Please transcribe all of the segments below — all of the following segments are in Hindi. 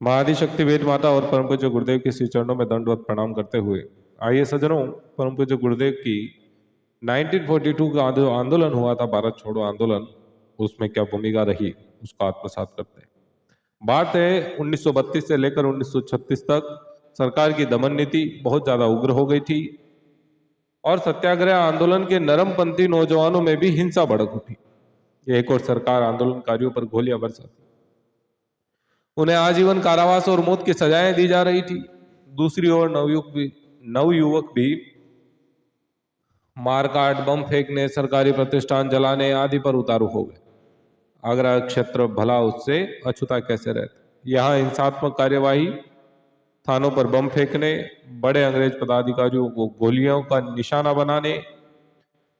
महाआदिशक्ति वेद माता और परम पूज्य गुरुदेव के श्री चरणों में दंडवत प्रणाम करते हुए आइए सज्जनों, परम पूज्य गुरुदेव की 1942 का आंदोलन हुआ था, भारत छोड़ो आंदोलन, उसमें क्या भूमिका रही उसका आत्मसात करते हैं। बात है 1932 से लेकर 1936 तक सरकार की दमन नीति बहुत ज्यादा उग्र हो गई थी और सत्याग्रह आंदोलन के नरमपंथी नौजवानों में भी हिंसा भड़क उठी। एक और सरकार आंदोलनकारियों पर गोलियां बरसाती, उन्हें आजीवन कारावास और मौत की सजाएं दी जा रही थी। दूसरी ओर नवयुवक भी मारकाट, बम फेंकने, सरकारी प्रतिष्ठान जलाने आदि पर उतारू हो गए। आगरा क्षेत्र भला उससे अछूता कैसे रहता। यहाँ हिंसात्मक कार्यवाही, थानों पर बम फेंकने, बड़े अंग्रेज पदाधिकारियों को गोलियों का निशाना बनाने,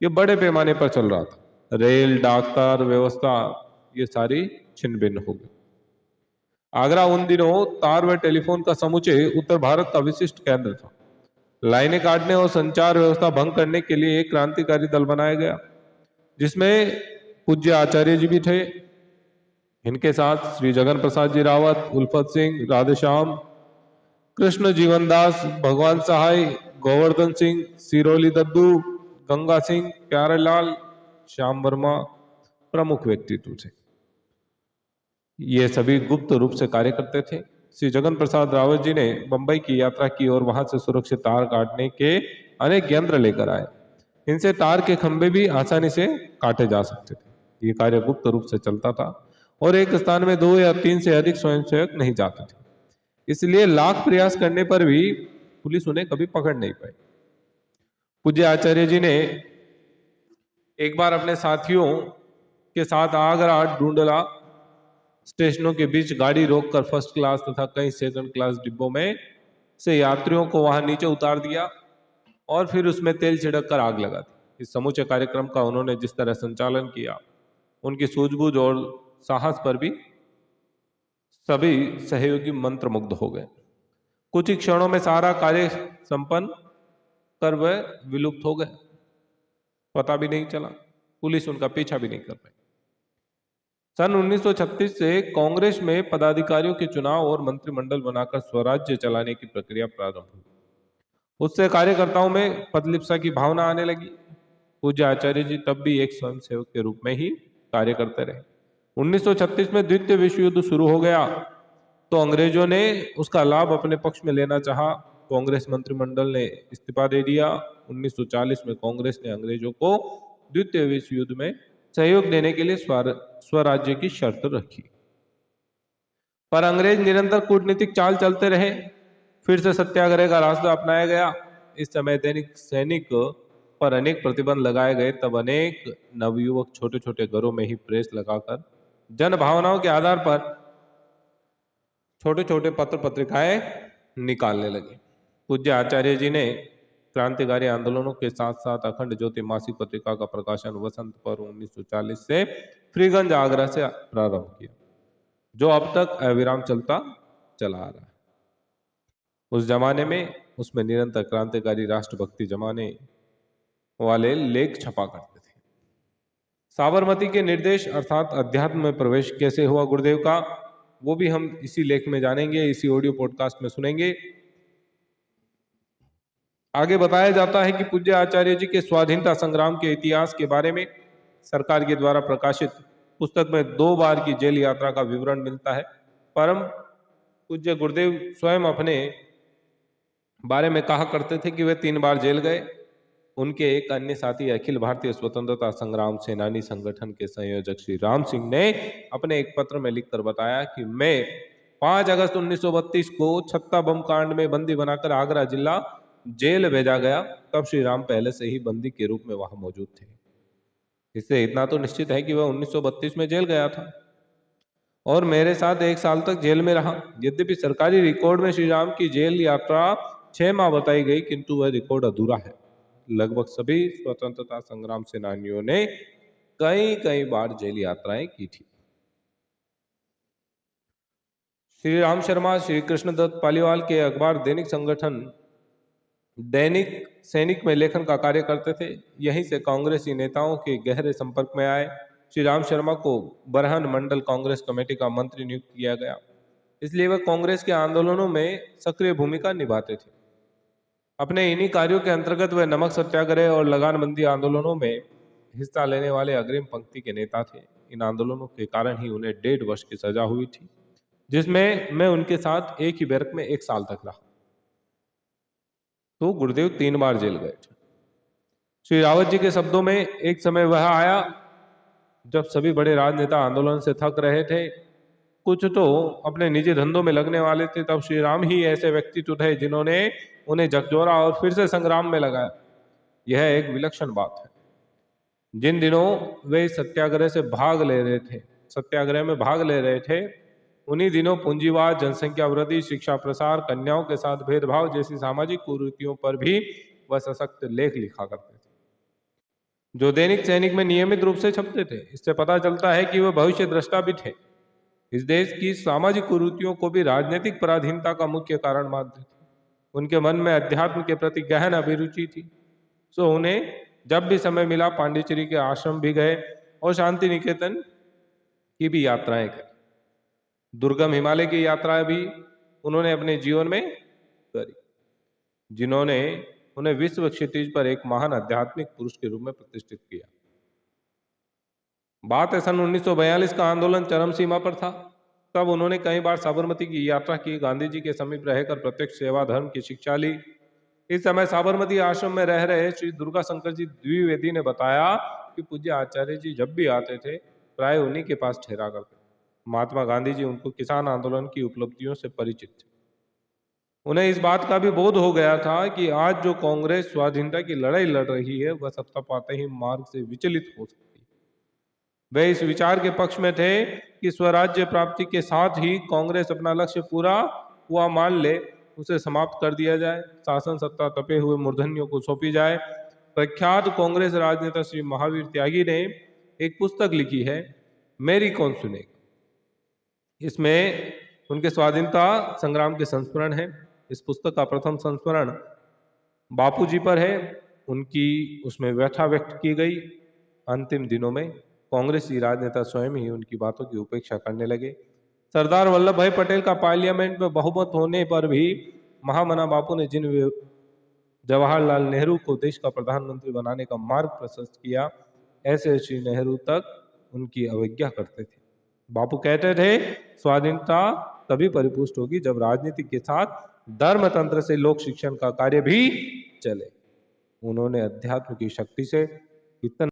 ये बड़े पैमाने पर चल रहा था। रेल, डाकतार व्यवस्था ये सारी छिन्न भिन्न हो गई। आगरा उन दिनों तार व टेलीफोन का समूचे उत्तर भारत का विशिष्ट केंद्र था। लाइनें काटने और संचार व्यवस्था भंग करने के लिए एक क्रांतिकारी दल बनाया गया, जिसमें पूज्य आचार्य जी भी थे। इनके साथ श्री जगन प्रसाद जी रावत, उल्फत सिंह, राधेश्याम, कृष्ण जीवन दास, भगवान सहाय, गोवर्धन सिंह, सिरोली दद्दू, गंगा सिंह, प्यारेलाल, श्याम वर्मा प्रमुख व्यक्तित्व थे। ये सभी गुप्त रूप से कार्य करते थे। श्री जगन प्रसाद रावत जी ने बंबई की यात्रा की और वहां से सुरक्षित तार काटने के अनेक यंत्र लेकर आए। इनसे तार के खंभे भी आसानी से काटे जा सकते थे। ये कार्य गुप्त रूप से चलता था और एक स्थान में 2 या 3 से अधिक स्वयंसेवक नहीं जाते थे, इसलिए लाख प्रयास करने पर भी पुलिस उन्हें कभी पकड़ नहीं पाई। पूज्य आचार्य जी ने एक बार अपने साथियों के साथ आगरा ढूंढला स्टेशनों के बीच गाड़ी रोककर फर्स्ट क्लास तथा कई सेकंड क्लास डिब्बों में से यात्रियों को वहां नीचे उतार दिया और फिर उसमें तेल छिड़क कर आग लगा दी। इस समूचे कार्यक्रम का उन्होंने जिस तरह संचालन किया, उनकी सूझबूझ और साहस पर भी सभी सहयोगी मंत्रमुग्ध हो गए। कुछ ही क्षणों में सारा कार्य संपन्न कर वह विलुप्त हो गए। पता भी नहीं चला, पुलिस उनका पीछा भी नहीं कर पाई। सन 1936 से कांग्रेस में पदाधिकारियों के चुनाव और मंत्रिमंडल बनाकर स्वराज्य चलाने की प्रक्रिया प्रारंभ हुई। उससे कार्यकर्ताओं में पदलिप्सा की भावना आने लगी। पूज्य आचार्य जी तब भी एक स्वयंसेवक के रूप में ही कार्य करते रहे। 1936 में द्वितीय विश्व युद्ध शुरू हो गया तो अंग्रेजों ने उसका लाभ अपने पक्ष में लेना चाहा। कांग्रेस मंत्रिमंडल ने इस्तीफा दे दिया। 1940 में कांग्रेस ने अंग्रेजों को द्वितीय विश्व युद्ध में सहयोग देने के लिए स्वराज्य की शर्त रखी, पर अंग्रेज निरंतर कूटनीतिक चाल चलते रहे। फिर से सत्याग्रह का रास्ता अपनाया गया। इस समय दैनिक सैनिक पर अनेक प्रतिबंध लगाए गए। तब अनेक नवयुवक छोटे छोटे घरों में ही प्रेस लगाकर जन भावनाओं के आधार पर छोटे छोटे पत्र पत्रिकाएं निकालने लगे। पूज्य आचार्य जी ने क्रांतिकारी आंदोलनों के साथ साथ अखंड ज्योति मासिक पत्रिका का प्रकाशन वसंत पर्व 1940 से फ्रीगंज आगरा से प्रारंभ किया, जो अब तक अविराम चलता चला आ रहा है। उस जमाने में उसमें निरंतर क्रांतिकारी राष्ट्रभक्ति जमाने वाले लेख छपा करते थे। साबरमती के निर्देश अर्थात अध्यात्म में प्रवेश कैसे हुआ गुरुदेव का, वो भी हम इसी लेख में जानेंगे, इसी ऑडियो पॉडकास्ट में सुनेंगे। आगे बताया जाता है कि पूज्य आचार्य जी के स्वाधीनता संग्राम के इतिहास के बारे में सरकार के द्वारा प्रकाशित पुस्तक में 2 बार की जेल यात्रा का विवरण मिलता है। परम पूज्य गुरुदेव स्वयं अपने बारे में कहा करते थे कि वे 3 बार जेल गए। उनके एक अन्य साथी अखिल भारतीय स्वतंत्रता संग्राम सेनानी संगठन के संयोजक श्री राम सिंह ने अपने एक पत्र में लिखकर बताया कि मैं 5 अगस्त 1932 को छत्ता बम कांड में बंदी बनाकर आगरा जिला जेल भेजा गया। तब श्री राम पहले से ही बंदी के रूप में वहां मौजूद थे। इससे इतना तो निश्चित है कि वह 1932 में जेल गया था और मेरे साथ 1 साल तक जेल में रहा। यद्यपि सरकारी रिकॉर्ड में श्री राम की जेल यात्रा 6 माह बताई गई, किंतु वह रिकॉर्ड अधूरा है। लगभग सभी स्वतंत्रता संग्राम सेनानियों ने कई कई बार जेल यात्राएं की थी। श्री राम शर्मा श्री कृष्णदत्त पालीवाल के अखबार दैनिक सैनिक में लेखन का कार्य करते थे। यहीं से कांग्रेसी नेताओं के गहरे संपर्क में आए। श्री राम शर्मा को बरहन मंडल कांग्रेस कमेटी का मंत्री नियुक्त किया गया। इसलिए वे कांग्रेस के आंदोलनों में सक्रिय भूमिका निभाते थे। अपने इन्हीं कार्यों के अंतर्गत वे नमक सत्याग्रह और लगानबंदी आंदोलनों में हिस्सा लेने वाले अग्रिम पंक्ति के नेता थे। इन आंदोलनों के कारण ही उन्हें 1.5 वर्ष की सजा हुई थी, जिसमें मैं उनके साथ एक ही बैरक में 1 साल तक रहा। तो गुरुदेव 3 बार जेल गए थे। श्री रावत जी के शब्दों में, एक समय वह आया जब सभी बड़े राजनेता आंदोलन से थक रहे थे, कुछ तो अपने निजी धंधों में लगने वाले थे, तब श्री राम ही ऐसे व्यक्तित्व थे जिन्होंने उन्हें झकझोरा और फिर से संग्राम में लगाया। यह एक विलक्षण बात है। जिन दिनों वे सत्याग्रह में भाग ले रहे थे, उन्हीं दिनों पूंजीवाद, जनसंख्या वृद्धि, शिक्षा प्रसार, कन्याओं के साथ भेदभाव जैसी सामाजिक कुरीतियों पर भी वह सशक्त लेख लिखा करते थे, जो दैनिक सैनिक में नियमित रूप से छपते थे। इससे पता चलता है कि वह भविष्य द्रष्टा भी थे। इस देश की सामाजिक कुरीतियों को भी राजनीतिक पराधीनता का मुख्य कारण मानते थे। उनके मन में अध्यात्म के प्रति गहन अभिरुचि थी, सो उन्हें जब भी समय मिला पांडिचेरी के आश्रम भी गए और शांति निकेतन की भी यात्राएं की। दुर्गम हिमालय की यात्राएं भी उन्होंने अपने जीवन में करी, जिन्होंने उन्हें विश्व क्षितिज पर एक महान आध्यात्मिक पुरुष के रूप में प्रतिष्ठित किया। बात है सन 1942 का आंदोलन चरम सीमा पर था। तब उन्होंने कई बार साबरमती की यात्रा की, गांधी जी के समीप रहकर प्रत्यक्ष सेवा धर्म की शिक्षा ली। इस समय साबरमती आश्रम में रह रहे श्री दुर्गा शंकर जी द्विवेदी ने बताया कि पूज्य आचार्य जी जब भी आते थे प्राय उन्हीं के पास ठहरा करते। महात्मा गांधी जी उनको किसान आंदोलन की उपलब्धियों से परिचित थे। उन्हें इस बात का भी बोध हो गया था कि आज जो कांग्रेस स्वाधीनता की लड़ाई लड़ रही है, वह सत्ता पाते ही मार्ग से विचलित हो सकती है। वे इस विचार के पक्ष में थे कि स्वराज्य प्राप्ति के साथ ही कांग्रेस अपना लक्ष्य पूरा हुआ मान ले, उसे समाप्त कर दिया जाए, शासन सत्ता तपे हुए मूर्धन्यों को सौंपी जाए। प्रख्यात कांग्रेस राजनेता श्री महावीर त्यागी ने एक पुस्तक लिखी है, मेरी कौन सुनेगा। इसमें उनके स्वाधीनता संग्राम के संस्मरण है। इस पुस्तक का प्रथम संस्मरण बापू जी पर है। उनकी उसमें व्यथा व्यक्त की गई। अंतिम दिनों में कांग्रेसी राजनेता स्वयं ही उनकी बातों की उपेक्षा करने लगे। सरदार वल्लभ भाई पटेल का पार्लियामेंट में बहुमत होने पर भी महामना बापू ने जिन जवाहरलाल नेहरू को देश का प्रधानमंत्री बनाने का मार्ग प्रशस्त किया, ऐसे श्री नेहरू तक उनकी अवज्ञा करते थे। बापू कहते थे, स्वाधीनता तभी परिपुष्ट होगी जब राजनीति के साथ धर्म तंत्र से लोक शिक्षण का कार्य भी चले। उन्होंने अध्यात्म की शक्ति से इतना